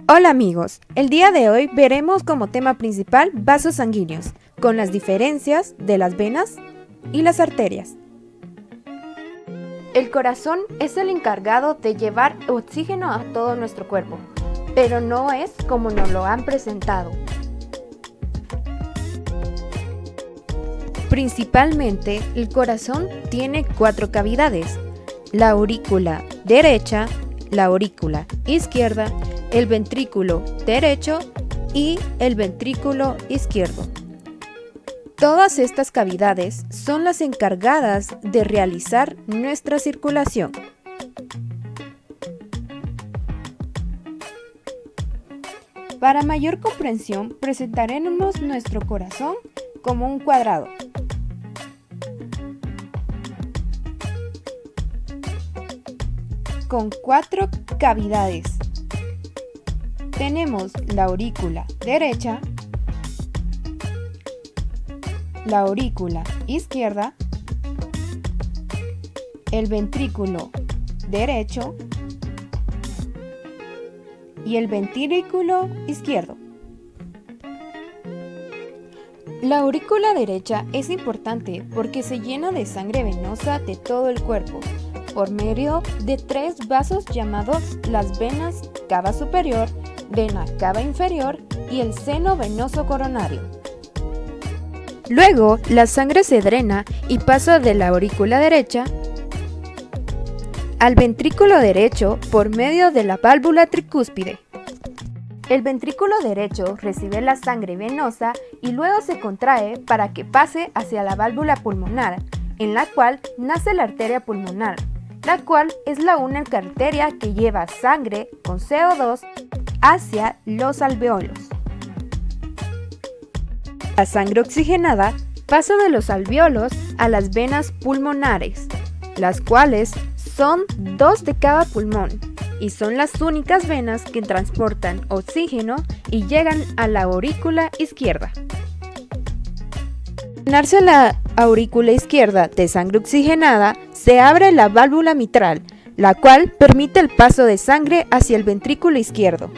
Hola amigos, el día de hoy veremos como tema principal vasos sanguíneos, con las diferencias de las venas y las arterias. El corazón es el encargado de llevar oxígeno a todo nuestro cuerpo, pero no es como nos lo han presentado. Principalmente, el corazón tiene 4 cavidades: la aurícula derecha, la aurícula izquierda, el ventrículo derecho y el ventrículo izquierdo. Todas estas cavidades son las encargadas de realizar nuestra circulación. Para mayor comprensión, presentaremos nuestro corazón como un cuadrado. Con 4 cavidades. Tenemos la aurícula derecha, la aurícula izquierda, el ventrículo derecho y el ventrículo izquierdo. La aurícula derecha es importante porque se llena de sangre venosa de todo el cuerpo por medio de 3 vasos llamados las venas cava superior, vena cava inferior y el seno venoso coronario. Luego, la sangre se drena y pasa de la aurícula derecha al ventrículo derecho por medio de la válvula tricúspide. El ventrículo derecho recibe la sangre venosa y luego se contrae para que pase hacia la válvula pulmonar, en la cual nace la arteria pulmonar, la cual es la única arteria que lleva sangre con CO2 hacia los alvéolos. La sangre oxigenada pasa de los alvéolos a las venas pulmonares, las cuales son 2 de cada pulmón y son las únicas venas que transportan oxígeno y llegan a la aurícula izquierda. Al llenarse la aurícula izquierda de sangre oxigenada, se abre la válvula mitral, la cual permite el paso de sangre hacia el ventrículo izquierdo.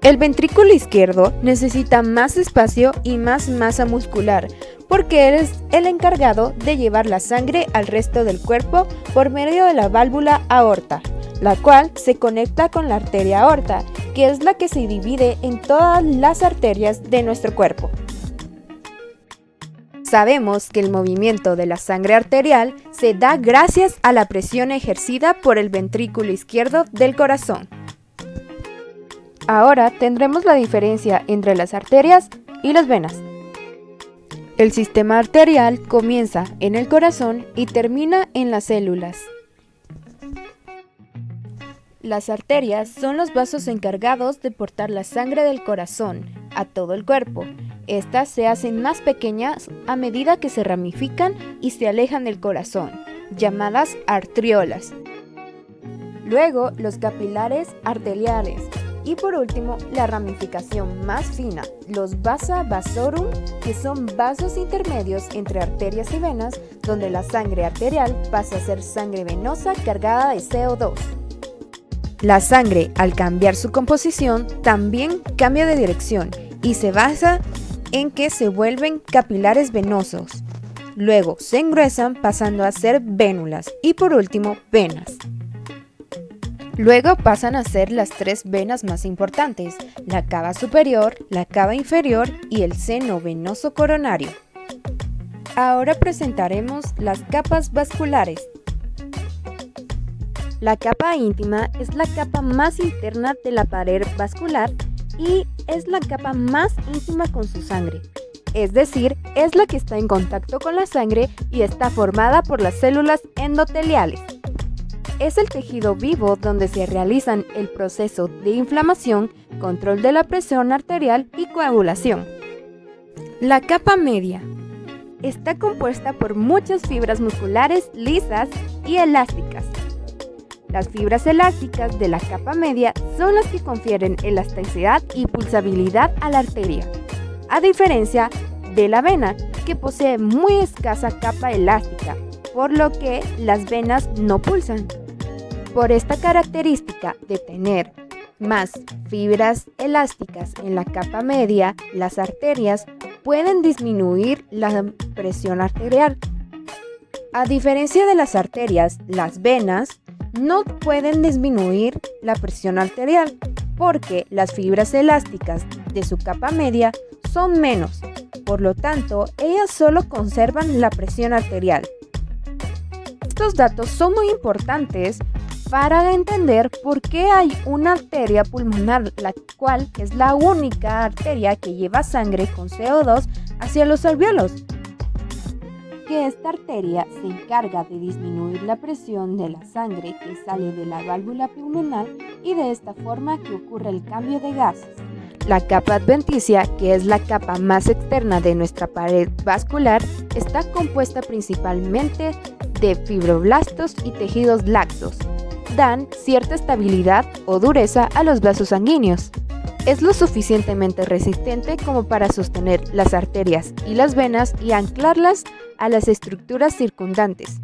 El ventrículo izquierdo necesita más espacio y más masa muscular, porque es el encargado de llevar la sangre al resto del cuerpo por medio de la válvula aorta, la cual se conecta con la arteria aorta, que es la que se divide en todas las arterias de nuestro cuerpo. Sabemos que el movimiento de la sangre arterial se da gracias a la presión ejercida por el ventrículo izquierdo del corazón. Ahora tendremos la diferencia entre las arterias y las venas. El sistema arterial comienza en el corazón y termina en las células. Las arterias son los vasos encargados de portar la sangre del corazón a todo el cuerpo. Estas se hacen más pequeñas a medida que se ramifican y se alejan del corazón, llamadas arteriolas. Luego, los capilares arteriales. Y por último, la ramificación más fina, los vasa vasorum, que son vasos intermedios entre arterias y venas, donde la sangre arterial pasa a ser sangre venosa cargada de CO2. La sangre, al cambiar su composición, también cambia de dirección y se basa en que se vuelven capilares venosos. Luego se engruesan pasando a ser vénulas y por último, venas. Luego pasan a ser las 3 venas más importantes, la cava superior, la cava inferior y el seno venoso coronario. Ahora presentaremos las capas vasculares. La capa íntima es la capa más interna de la pared vascular y es la capa más íntima con su sangre. Es decir, es la que está en contacto con la sangre y está formada por las células endoteliales. Es el tejido vivo donde se realizan el proceso de inflamación, control de la presión arterial y coagulación. La capa media está compuesta por muchas fibras musculares lisas y elásticas. Las fibras elásticas de la capa media son las que confieren elasticidad y pulsabilidad a la arteria, a diferencia de la vena, que posee muy escasa capa elástica, por lo que las venas no pulsan. Por esta característica de tener más fibras elásticas en la capa media, las arterias pueden disminuir la presión arterial. A diferencia de las arterias, las venas no pueden disminuir la presión arterial porque las fibras elásticas de su capa media son menos. Por lo tanto, ellas solo conservan la presión arterial. Estos datos son muy importantes para entender por qué hay una arteria pulmonar, la cual es la única arteria que lleva sangre con CO2 hacia los alvéolos. Que esta arteria se encarga de disminuir la presión de la sangre que sale de la válvula pulmonar y de esta forma que ocurre el cambio de gases. La capa adventicia, que es la capa más externa de nuestra pared vascular, está compuesta principalmente de fibroblastos y tejidos laxos. Dan cierta estabilidad o dureza a los vasos sanguíneos. Es lo suficientemente resistente como para sostener las arterias y las venas y anclarlas a las estructuras circundantes,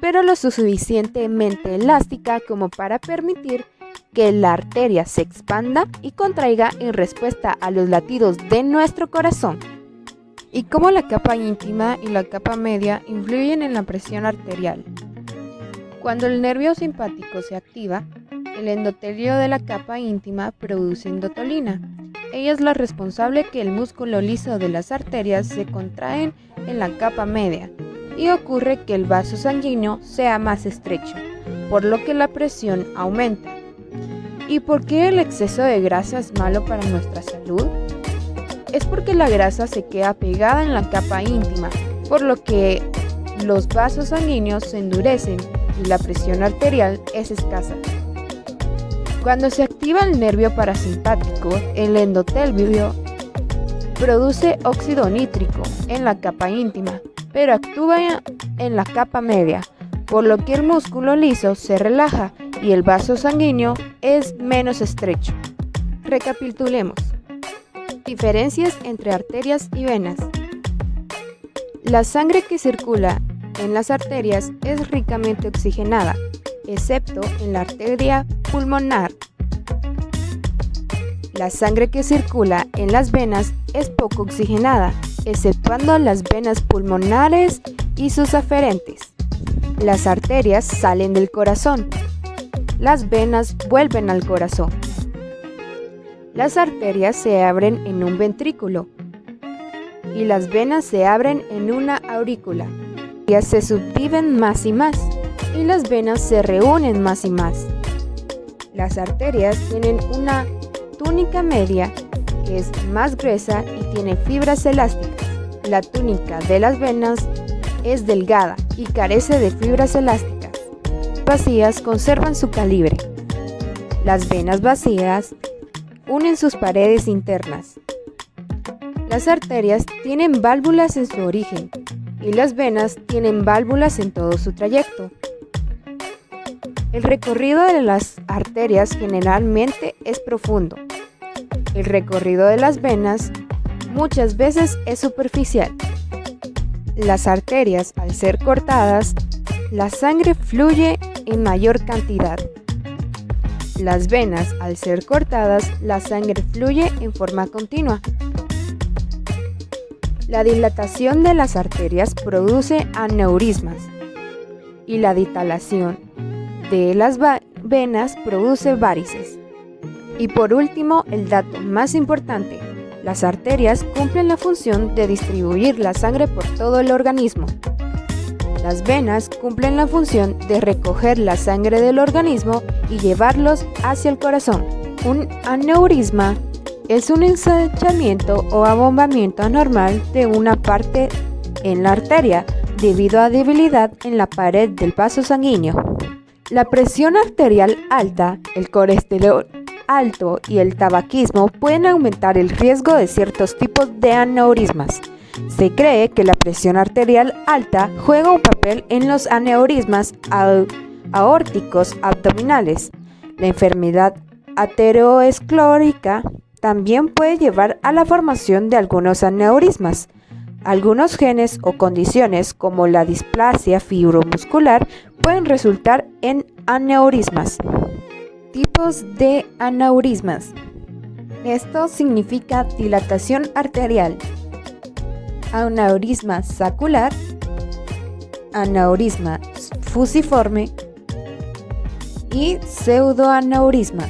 pero lo suficientemente elástica como para permitir que la arteria se expanda y contraiga en respuesta a los latidos de nuestro corazón. ¿Y cómo la capa íntima y la capa media influyen en la presión arterial? Cuando el nervio simpático se activa, el endotelio de la capa íntima produce endotolina. Ella es la responsable que el músculo liso de las arterias se contraen en la capa media y ocurre que el vaso sanguíneo sea más estrecho, por lo que la presión aumenta. ¿Y por qué el exceso de grasa es malo para nuestra salud? Es porque la grasa se queda pegada en la capa íntima, por lo que los vasos sanguíneos se endurecen y la presión arterial es escasa. Cuando se activa el nervio parasimpático, el endotelio produce óxido nítrico en la capa íntima, pero actúa en la capa media, por lo que el músculo liso se relaja y el vaso sanguíneo es menos estrecho. Recapitulemos. Diferencias entre arterias y venas. La sangre que circula en las arterias es ricamente oxigenada, excepto en la arteria pulmonar. La sangre que circula en las venas es poco oxigenada, exceptuando las venas pulmonares y sus aferentes. Las arterias salen del corazón. Las venas vuelven al corazón. Las arterias se abren en un ventrículo y las venas se abren en una aurícula. Ellas se subdividen más y más y las venas se reúnen más y más. Las arterias tienen una túnica media que es más gruesa y tiene fibras elásticas. La túnica de las venas es delgada y carece de fibras elásticas. Vacías conservan su calibre. Las venas vacías unen sus paredes internas. Las arterias tienen válvulas en su origen y las venas tienen válvulas en todo su trayecto. El recorrido de las arterias generalmente es profundo. El recorrido de las venas muchas veces es superficial. Las arterias, al ser cortadas, la sangre fluye en mayor cantidad. Las venas, al ser cortadas, la sangre fluye en forma continua. La dilatación de las arterias produce aneurismas y la dilatación de las venas produce várices. Y por último, el dato más importante, las arterias cumplen la función de distribuir la sangre por todo el organismo. Las venas cumplen la función de recoger la sangre del organismo y llevarlos hacia el corazón. Un aneurisma es un ensanchamiento o abombamiento anormal de una parte en la arteria debido a debilidad en la pared del vaso sanguíneo. La presión arterial alta, el colesterol alto y el tabaquismo pueden aumentar el riesgo de ciertos tipos de aneurismas. Se cree que la presión arterial alta juega un papel en los aneurismas aórticos abdominales. La enfermedad ateroesclerótica también puede llevar a la formación de algunos aneurismas. Algunos genes o condiciones como la displasia fibromuscular pueden resultar en aneurismas. Tipos de aneurismas. Esto significa dilatación arterial, aneurisma sacular, aneurisma fusiforme y pseudoaneurisma.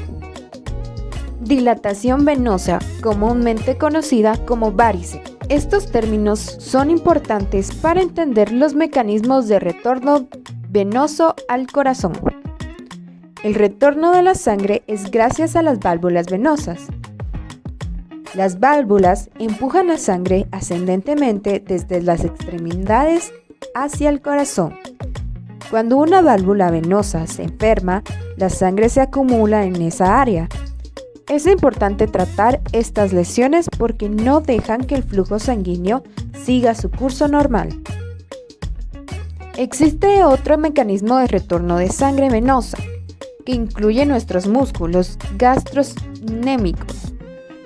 Dilatación venosa, comúnmente conocida como varice. Estos términos son importantes para entender los mecanismos de retorno venoso al corazón. El retorno de la sangre es gracias a las válvulas venosas. Las válvulas empujan la sangre ascendentemente desde las extremidades hacia el corazón. Cuando una válvula venosa se enferma, la sangre se acumula en esa área. Es importante tratar estas lesiones porque no dejan que el flujo sanguíneo siga su curso normal. Existe otro mecanismo de retorno de sangre venosa, que incluye nuestros músculos gastrocnémicos,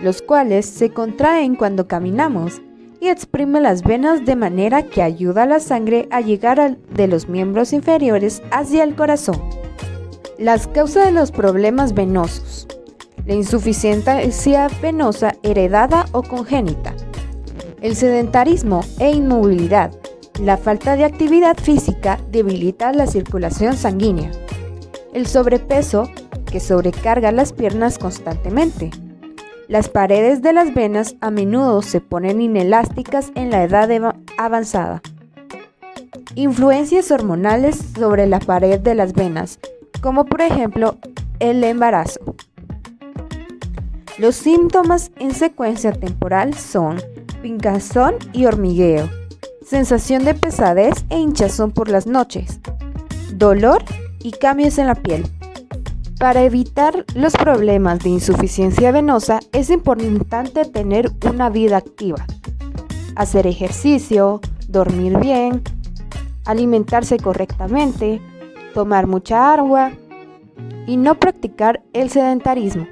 los cuales se contraen cuando caminamos y exprime las venas de manera que ayuda a la sangre a llegar de los miembros inferiores hacia el corazón. Las causas de los problemas venosos. La insuficiencia venosa heredada o congénita. El sedentarismo e inmovilidad. La falta de actividad física debilita la circulación sanguínea. El sobrepeso, que sobrecarga las piernas constantemente. Las paredes de las venas a menudo se ponen inelásticas en la edad avanzada. Influencias hormonales sobre la pared de las venas, como por ejemplo el embarazo. Los síntomas en secuencia temporal son picazón y hormigueo, sensación de pesadez e hinchazón por las noches, dolor y cambios en la piel. Para evitar los problemas de insuficiencia venosa es importante tener una vida activa, hacer ejercicio, dormir bien, alimentarse correctamente, tomar mucha agua y no practicar el sedentarismo.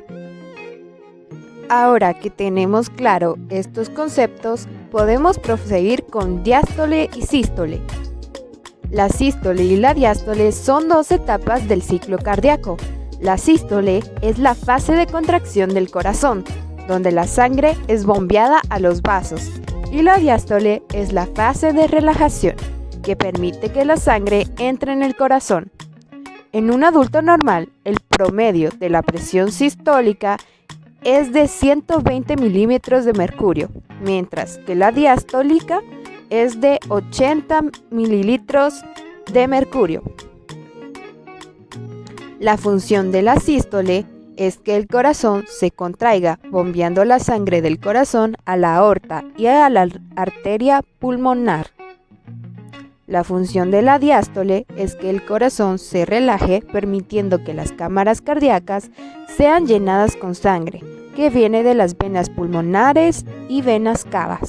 Ahora que tenemos claro estos conceptos, podemos proseguir con diástole y sístole. La sístole y la diástole son dos etapas del ciclo cardíaco. La sístole es la fase de contracción del corazón, donde la sangre es bombeada a los vasos, y la diástole es la fase de relajación, que permite que la sangre entre en el corazón. En un adulto normal, el promedio de la presión sistólica es de 120 milímetros de mercurio, mientras que la diastólica es de 80 mililitros de mercurio. La función de la sístole es que el corazón se contraiga, bombeando la sangre del corazón a la aorta y a la arteria pulmonar. La función de la diástole es que el corazón se relaje, permitiendo que las cámaras cardíacas sean llenadas con sangre, que viene de las venas pulmonares y venas cavas.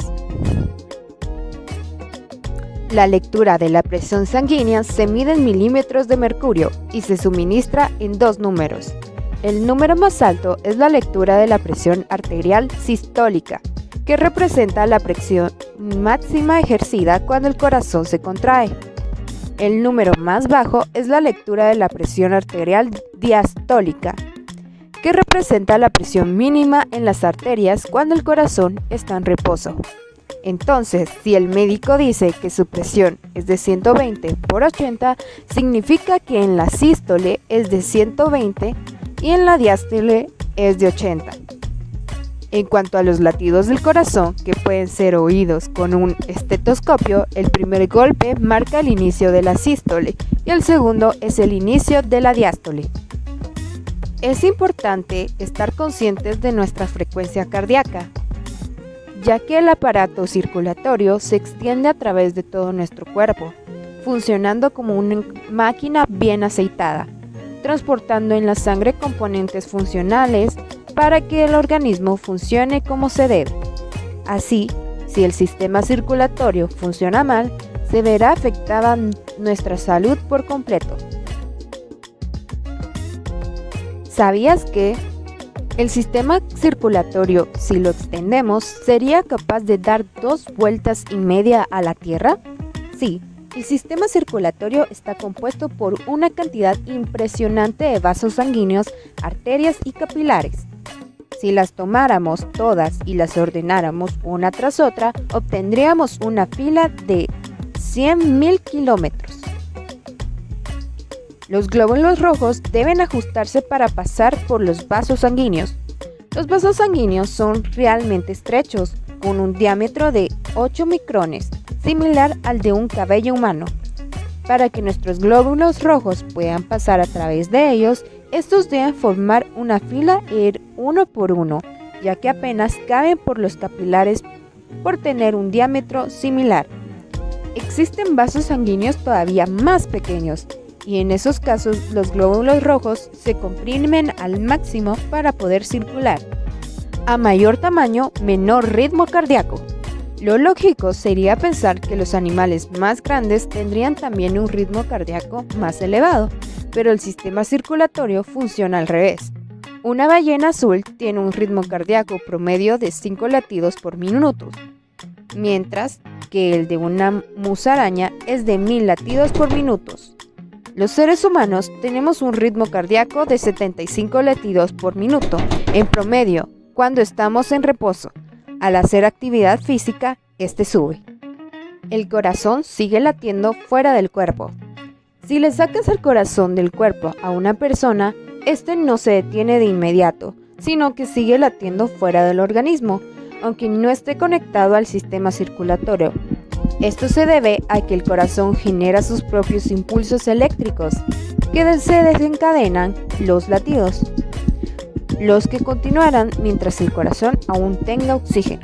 La lectura de la presión sanguínea se mide en milímetros de mercurio y se suministra en dos números. El número más alto es la lectura de la presión arterial sistólica, que representa la presión máxima ejercida cuando el corazón se contrae. El número más bajo es la lectura de la presión arterial diastólica, que representa la presión mínima en las arterias cuando el corazón está en reposo. Entonces, si el médico dice que su presión es de 120 por 80, significa que en la sístole es de 120 y en la diástole es de 80. En cuanto a los latidos del corazón, que pueden ser oídos con un estetoscopio, el primer golpe marca el inicio de la sístole y el segundo es el inicio de la diástole. Es importante estar conscientes de nuestra frecuencia cardíaca, ya que el aparato circulatorio se extiende a través de todo nuestro cuerpo, funcionando como una máquina bien aceitada, transportando en la sangre componentes funcionales para que el organismo funcione como se debe. Así, si el sistema circulatorio funciona mal, se verá afectada nuestra salud por completo. ¿Sabías que El sistema circulatorio, si lo extendemos, ¿sería capaz de dar 2,5 vueltas a la Tierra? Sí, el sistema circulatorio está compuesto por una cantidad impresionante de vasos sanguíneos, arterias y capilares. Si las tomáramos todas y las ordenáramos una tras otra, obtendríamos una fila de 100.000 kilómetros. Los glóbulos rojos deben ajustarse para pasar por los vasos sanguíneos. Los vasos sanguíneos son realmente estrechos, con un diámetro de 8 micrones, similar al de un cabello humano. Para que nuestros glóbulos rojos puedan pasar a través de ellos, estos deben formar una fila e ir uno por uno, ya que apenas caben por los capilares por tener un diámetro similar. Existen vasos sanguíneos todavía más pequeños, y en esos casos los glóbulos rojos se comprimen al máximo para poder circular. A mayor tamaño, menor ritmo cardíaco. Lo lógico sería pensar que los animales más grandes tendrían también un ritmo cardíaco más elevado, pero el sistema circulatorio funciona al revés. Una ballena azul tiene un ritmo cardíaco promedio de 5 latidos por minuto, mientras que el de una musaraña es de 1.000 latidos por minuto. Los seres humanos tenemos un ritmo cardíaco de 75 latidos por minuto en promedio cuando estamos en reposo. Al hacer actividad física, este sube. El corazón sigue latiendo fuera del cuerpo. Si le sacas el corazón del cuerpo a una persona, este no se detiene de inmediato, sino que sigue latiendo fuera del organismo, aunque no esté conectado al sistema circulatorio. Esto se debe a que el corazón genera sus propios impulsos eléctricos, que se desencadenan los latidos, los que continuarán mientras el corazón aún tenga oxígeno.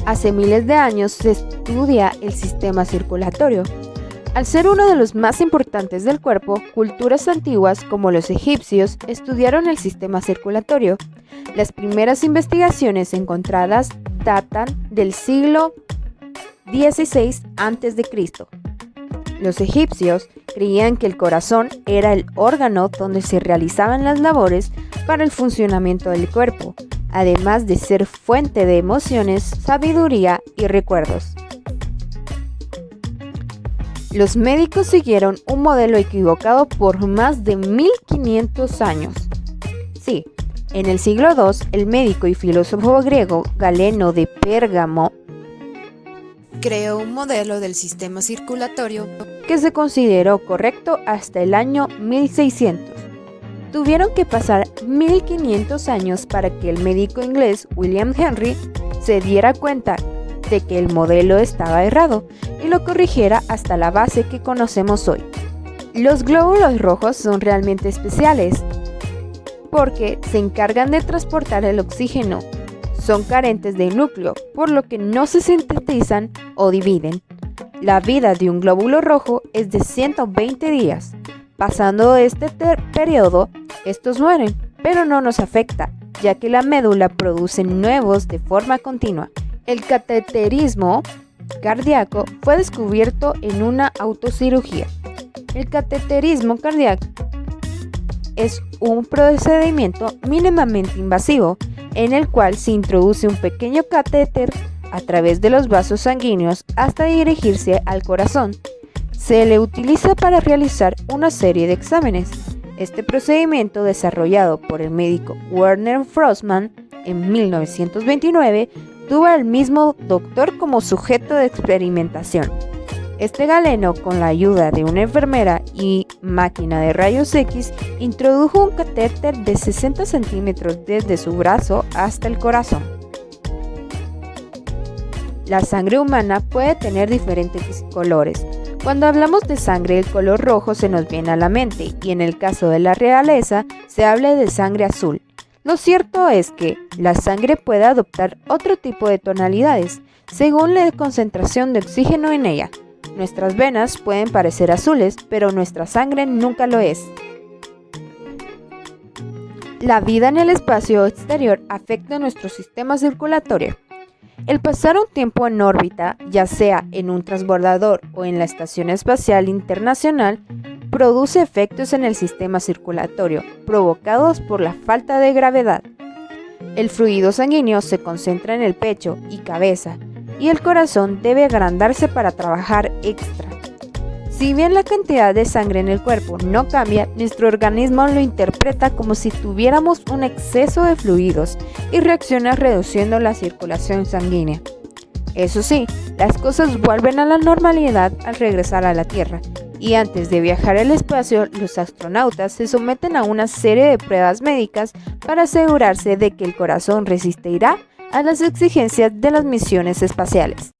Hace miles de años se estudia el sistema circulatorio. Al ser uno de los más importantes del cuerpo, culturas antiguas como los egipcios estudiaron el sistema circulatorio. Las primeras investigaciones encontradas datan del siglo XVI a.C. Los egipcios creían que el corazón era el órgano donde se realizaban las labores para el funcionamiento del cuerpo, además de ser fuente de emociones, sabiduría y recuerdos. Los médicos siguieron un modelo equivocado por más de 1500 años. Sí, en el siglo II, el médico y filósofo griego Galeno de Pérgamo creó un modelo del sistema circulatorio que se consideró correcto hasta el año 1600. Tuvieron que pasar 1500 años para que el médico inglés William Henry se diera cuenta de que el modelo estaba errado y lo corrigiera hasta la base que conocemos hoy. Los glóbulos rojos son realmente especiales porque se encargan de transportar el oxígeno. Son carentes de núcleo, por lo que no se sintetizan o dividen. La vida de un glóbulo rojo es de 120 días. Pasando este periodo, estos mueren, pero no nos afecta, ya que la médula produce nuevos de forma continua. El cateterismo cardíaco fue descubierto en una autocirugía. El cateterismo cardíaco es un procedimiento mínimamente invasivo en el cual se introduce un pequeño catéter a través de los vasos sanguíneos hasta dirigirse al corazón. Se le utiliza para realizar una serie de exámenes. Este procedimiento, desarrollado por el médico Werner Grossmann en 1929, tuvo al mismo doctor como sujeto de experimentación. Este Galeno, con la ayuda de una enfermera y máquina de rayos X, introdujo un catéter de 60 centímetros desde su brazo hasta el corazón. La sangre humana puede tener diferentes colores. Cuando hablamos de sangre, el color rojo se nos viene a la mente, y en el caso de la realeza, se habla de sangre azul. Lo cierto es que la sangre puede adoptar otro tipo de tonalidades, según la concentración de oxígeno en ella. Nuestras venas pueden parecer azules, pero nuestra sangre nunca lo es. La vida en el espacio exterior afecta nuestro sistema circulatorio. El pasar un tiempo en órbita, ya sea en un transbordador o en la Estación Espacial Internacional, produce efectos en el sistema circulatorio provocados por la falta de gravedad. El fluido sanguíneo se concentra en el pecho y cabeza, y el corazón debe agrandarse para trabajar extra. Si bien la cantidad de sangre en el cuerpo no cambia, nuestro organismo lo interpreta como si tuviéramos un exceso de fluidos y reacciona reduciendo la circulación sanguínea. Eso sí, las cosas vuelven a la normalidad al regresar a la Tierra, y antes de viajar al espacio, los astronautas se someten a una serie de pruebas médicas para asegurarse de que el corazón resistirá a las exigencias de las misiones espaciales.